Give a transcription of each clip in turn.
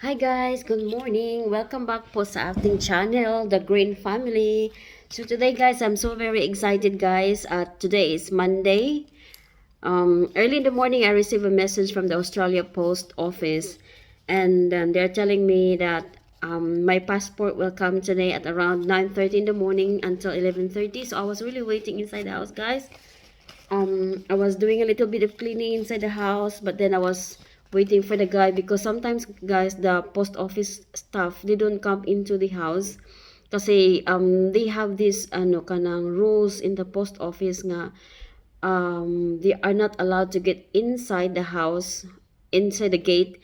Hi guys, good morning. Welcome back po sa ating channel, The Green Family. So today guys, I'm so very excited guys. Today is Monday. Early in the morning, I received a message from the Australia Post Office, and they're telling me that my passport will come today at around 9:30 in the morning until 11:30. So I was really waiting inside the house guys. I was doing a little bit of cleaning inside the house, but then I was waiting for the guy because sometimes guys the post office staff they don't come into the house kasi they have this kanang rules in the post office nga they are not allowed to get inside the house, inside the gate,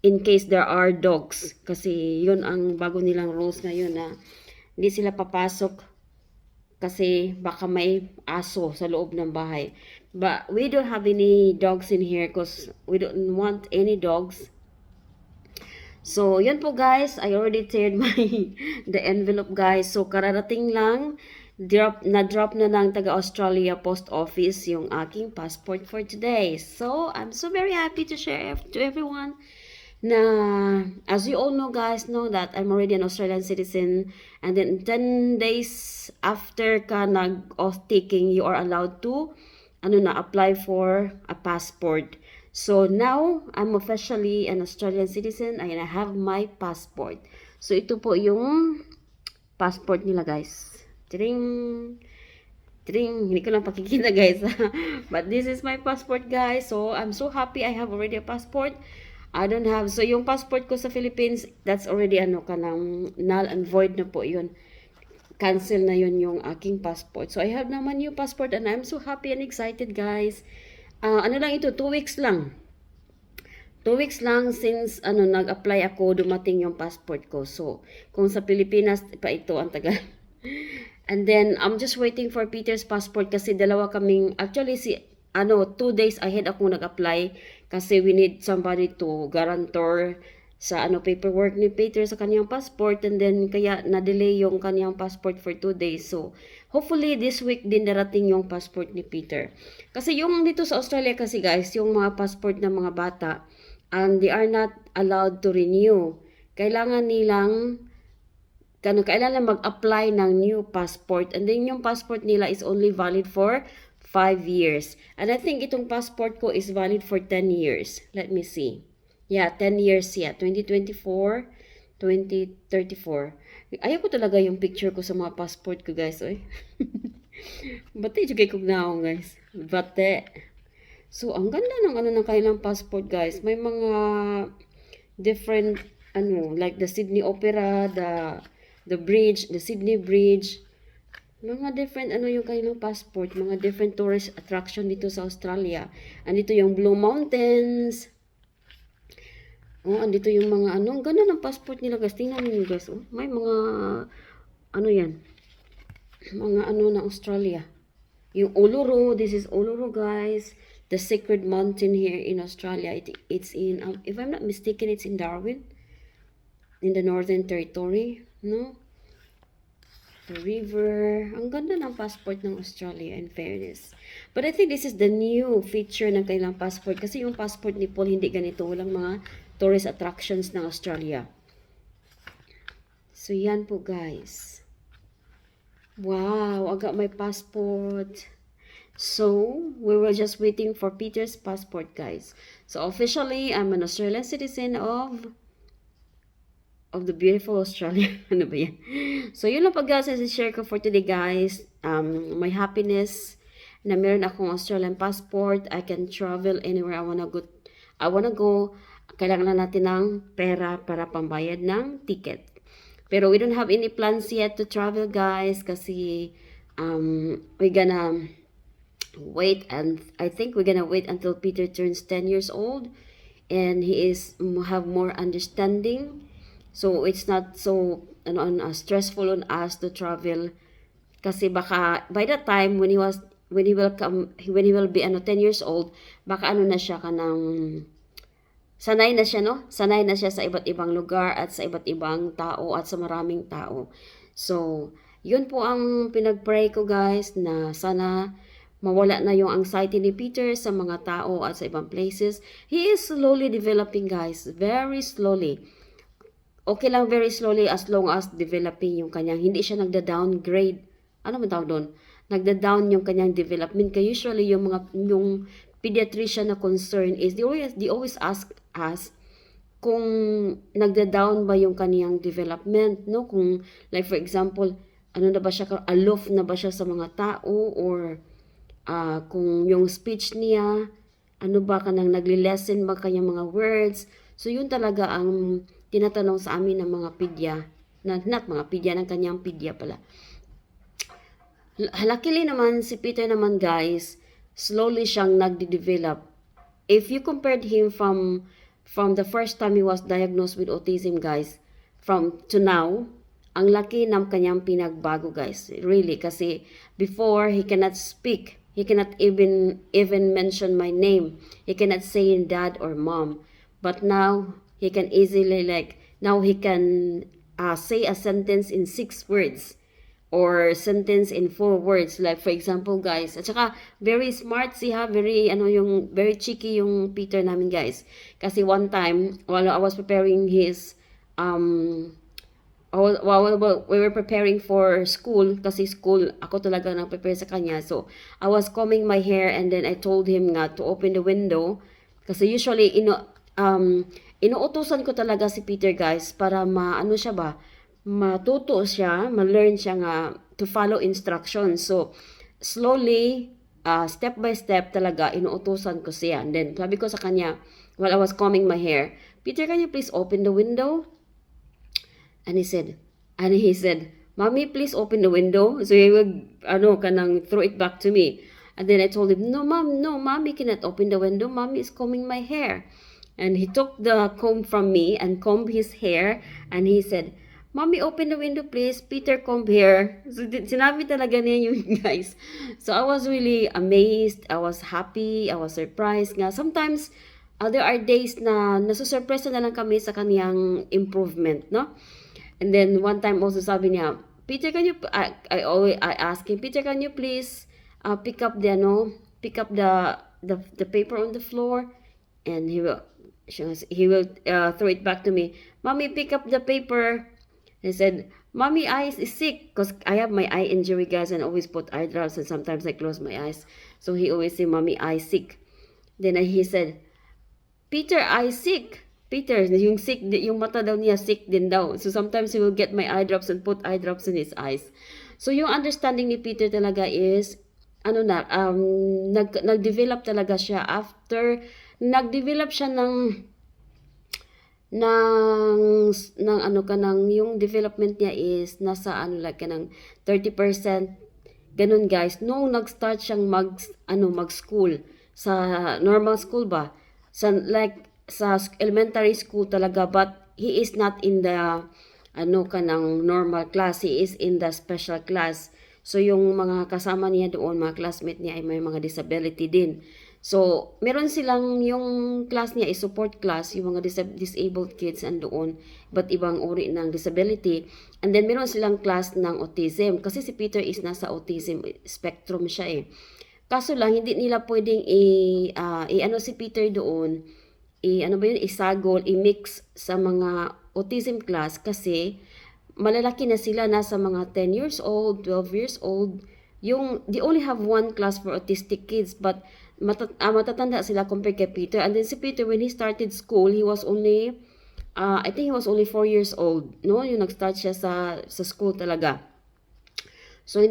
in case there are dogs, kasi yun ang bago nilang rules ngayon na hindi sila papasok kasi baka may aso sa loob ng bahay. But we don't have any dogs in here because we don't want any dogs. So, yun po guys. I already teared my the envelope guys. So, kararating lang. Na-drop na ng taga-Australia Post Office yung aking passport for today. So, I'm so very happy to share to everyone na as you all know guys know that I'm already an Australian citizen, and then 10 days after ka nag-oath taking you are allowed to apply for a passport. So now I'm officially an Australian citizen and I have my passport. So ito po yung passport nila guys. Tring Tring, hindi ko lang pakikita guys. But this is my passport guys. So I'm so happy I have already a passport. I don't have, so yung passport ko sa Philippines, that's already kanang null and void na po yun. Cancel na yun yung aking passport. So I have naman new passport and I'm so happy and excited guys. Ano lang ito, 2 weeks lang. 2 weeks lang since nag-apply ako, dumating yung passport ko. So kung sa Pilipinas pa ito ang tagal. And then I'm just waiting for Peter's passport kasi dalawa kaming, actually 2 days ahead ako nag-apply kasi we need somebody to guarantor sa paperwork ni Peter sa kaniyang passport, and then kaya na-delay yung kaniyang passport for 2 days. So hopefully this week din darating yung passport ni Peter. Kasi yung dito sa Australia kasi guys, yung mga passport ng mga bata, they are not allowed to renew. Kailangan nilang kailangan mag-apply ng new passport, and then yung passport nila is only valid for 5 years. And I think itong passport ko is valid for 10 years. Let me see. Yeah, 10 years siya. 2024, 2034. Ayaw ko talaga yung picture ko sa mga passport ko, guys. Oy. Bate, jugay kong naong, guys. Bate. So, ang ganda ng ng kailang passport, guys. May mga different, like the Sydney Opera, the bridge, the Sydney Bridge, mga different yung kanilang passport, mga different tourist attraction dito sa Australia. Andito yung Blue Mountains. Andito yung mga ang ganda ng passport nila guys. Tingnan niyo guys. May mga yan. Mga na Australia. Yung Uluru, this is Uluru guys. The Sacred Mountain here in Australia. It's in, if I'm not mistaken, it's in Darwin. In the Northern Territory. No? The river. Ang ganda ng passport ng Australia, in fairness. But I think this is the new feature ng kailang passport. Kasi yung passport ni Paul hindi ganito. Walang mga tourist attractions ng Australia. So, yan po guys. Wow, I got my passport. So, we were just waiting for Peter's passport guys. So, officially, I'm an Australian citizen of the beautiful Australia. Ano ba yan? So, yun lang guys, share ko for today guys. My happiness na meron akong Australian passport. I can travel anywhere I wanna go. Kailangan na natin ng pera para pambayad ng ticket. Pero we don't have any plans yet to travel guys kasi we're gonna wait, and I think we're gonna wait until Peter turns 10 years old and he have more understanding. So it's not so stressful on us to travel kasi baka by the time when he will be 10 years old, baka na siya kanang sanay na siya sanay na siya sa iba't ibang lugar at sa iba't ibang tao at sa maraming tao. So yun po ang pinagpray ko guys, na sana mawala na yung anxiety ni Peter sa mga tao at sa ibang places. He is slowly developing guys, very slowly. okay lang very slowly as long as developing yung kanyang, hindi siya nagda-downgrade. Ano man tawag doon? Nagda-down yung kanyang development. Kaya usually yung pediatrician na concern is they always ask us kung nagda-down ba yung kaniyang development, no? Kung like for example, ano na ba siya, aloof na ba siya sa mga tao, or kung yung speech niya, ano ba kanang nagli-lessen ba kanyang mga words. So yun talaga ang tinatanong sa amin ng mga pedya, not mga pedya, ng kanyang pedya pala. Luckily naman, si Peter naman guys, slowly siyang nagde-develop. If you compared him from the first time he was diagnosed with autism guys, from to now, ang laki ng kanyang pinagbago guys. Really, kasi before, he cannot speak. He cannot even mention my name. He cannot say dad or mom. But now, he can easily now he can say a sentence in 6 words. Or sentence in 4 words, like for example guys, at saka very smart siya, very cheeky yung Peter namin guys, kasi one time while I was preparing his while we were preparing for school, kasi school ako talaga nag-prepare sa kanya, so I was combing my hair and then I told him nga to open the window, kasi usually inuutusan ko talaga si Peter guys para maano siya ba, matuto siya, ma-learn siya nga to follow instructions. So, slowly, step by step talaga, inuutosan ko siya. And then, sabi ko sa kanya, while I was combing my hair, Peter, can you please open the window? And he said, Mommy, please open the window. So, he would, kanang throw it back to me. And then I told him, no, Mommy cannot open the window. Mommy is combing my hair. And he took the comb from me and combed his hair. And he said, Mommy, open the window, please. Peter, comb here. So, sinabi talaga niya yun, guys. So, I was really amazed. I was happy. I was surprised nga. Sometimes, there are days na nasusurpresa na lang kami sa kaniyang improvement, no? And then, one time also sabi niya, Peter, can you, I asked him, Peter, can you please pick up the paper on the floor? And he will throw it back to me. Mommy, pick up the paper. He said, Mommy, eyes is sick, because I have my eye injury, guys, and always put eye drops, and sometimes I close my eyes. So he always say, Mommy, eye sick. Then he said, Peter, eye sick. Peter, yung sick, yung mata daw niya sick din daw. So sometimes he will get my eye drops and put eye drops in his eyes. So yung understanding ni Peter talaga is, nag-develop talaga siya after, nag-develop siya ng yung development niya is nasa kanang 30%, ganun guys, nung nag-start siyang mag-school sa normal school ba, sa elementary school talaga, but he is not in the kanang normal class, he is in the special class. So yung mga kasama niya doon, mga classmate niya ay may mga disability din. So, meron silang, yung class niya is support class, yung mga disabled kids andoon, but ibang uri ng disability. And then, meron silang class ng autism, kasi si Peter is nasa autism spectrum siya eh. Kaso lang, hindi nila pwedeng si Peter doon, isagol, i-mix sa mga autism class, kasi malalaki na sila, nasa mga 10 years old, 12 years old. They only have one class for autistic kids, but matatanda sila compared kay Peter. And then si Peter, when he started school, he was only, I think he was only 4 years old, no? Yung nag-start siya sa school talaga. So,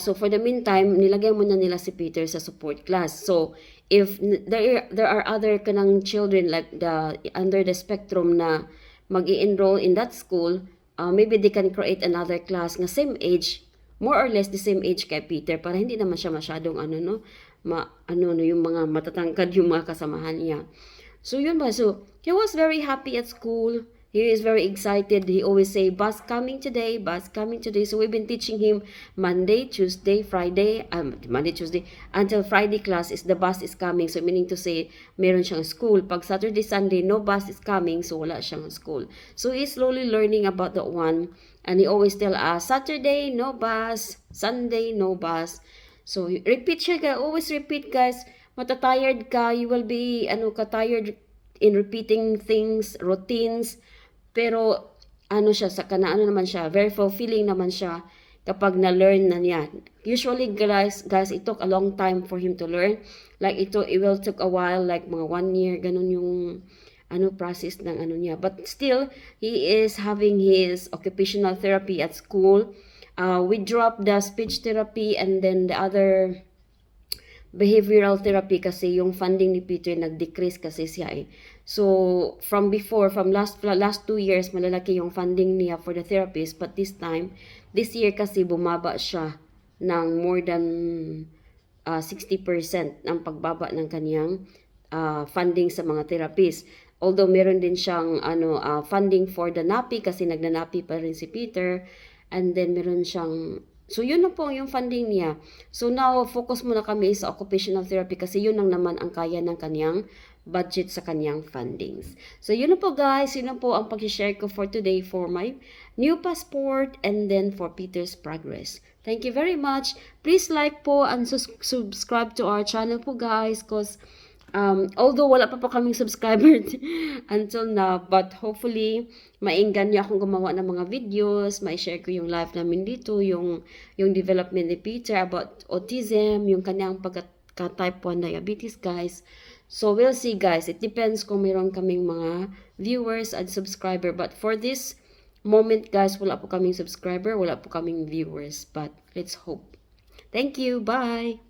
so for the meantime, nilagay muna nila si Peter sa support class. So, if there are other kanang children like under the spectrum na mag-i-enroll in that school, maybe they can create another class na same age, more or less the same age kay Peter, para hindi naman siya masyadong yung mga matatangkad yung mga kasamahan niya. So yun ba, so he was very happy at school. He is very excited. He always say, bus coming today, bus coming today. So we've been teaching him Monday, Tuesday, Friday, Monday, Tuesday, until Friday class is the bus is coming. So meaning to say, meron siyang school. Pag Saturday, Sunday, no bus is coming, so wala siyang school. So he's slowly learning about that one. And he always tell us, Saturday, no bus, Sunday, no bus. So repeat siya, always repeat guys. Matatired ka, you will be tired in repeating things, routines. Pero ano siya, sa ano naman siya, very fulfilling naman siya kapag na-learn na niya. Usually, guys, it took a long time for him to learn. Like, it will took a while, like mga 1 year, ganun yung process ng ano niya. But still, he is having his occupational therapy at school. We dropped the speech therapy and then the other behavioral therapy kasi yung funding ni Peter nag-decrease kasi siya eh. So, from last 2 years, malalaki yung funding niya for the therapist. But this year kasi bumaba siya ng more than 60% ang pagbaba ng kaniyang funding sa mga therapist. Although meron din siyang funding for the NAPI kasi nagnanapi pa rin si Peter. And then meron siyang, so yun na po yung funding niya. So now focus muna kami sa occupational therapy kasi yun lang naman ang kaya ng kaniyang budget sa kaniyang fundings. So yun na po guys, yun na po ang pag-share ko for today for my new passport and then for Peter's progress. Thank you very much. Please like po and subscribe to our channel po guys because although wala pa po kaming subscriber until now, but hopefully mainggan niyo akong gumawa ng mga videos, ma-share ko yung life namin dito, yung development ni Peter about autism, yung kanyang pagka-type 1 diabetes guys. So we'll see guys, it depends kung mayroon kaming mga viewers and subscriber, but for this moment guys, wala po kaming subscriber, wala po kaming viewers, but let's hope. Thank you, bye!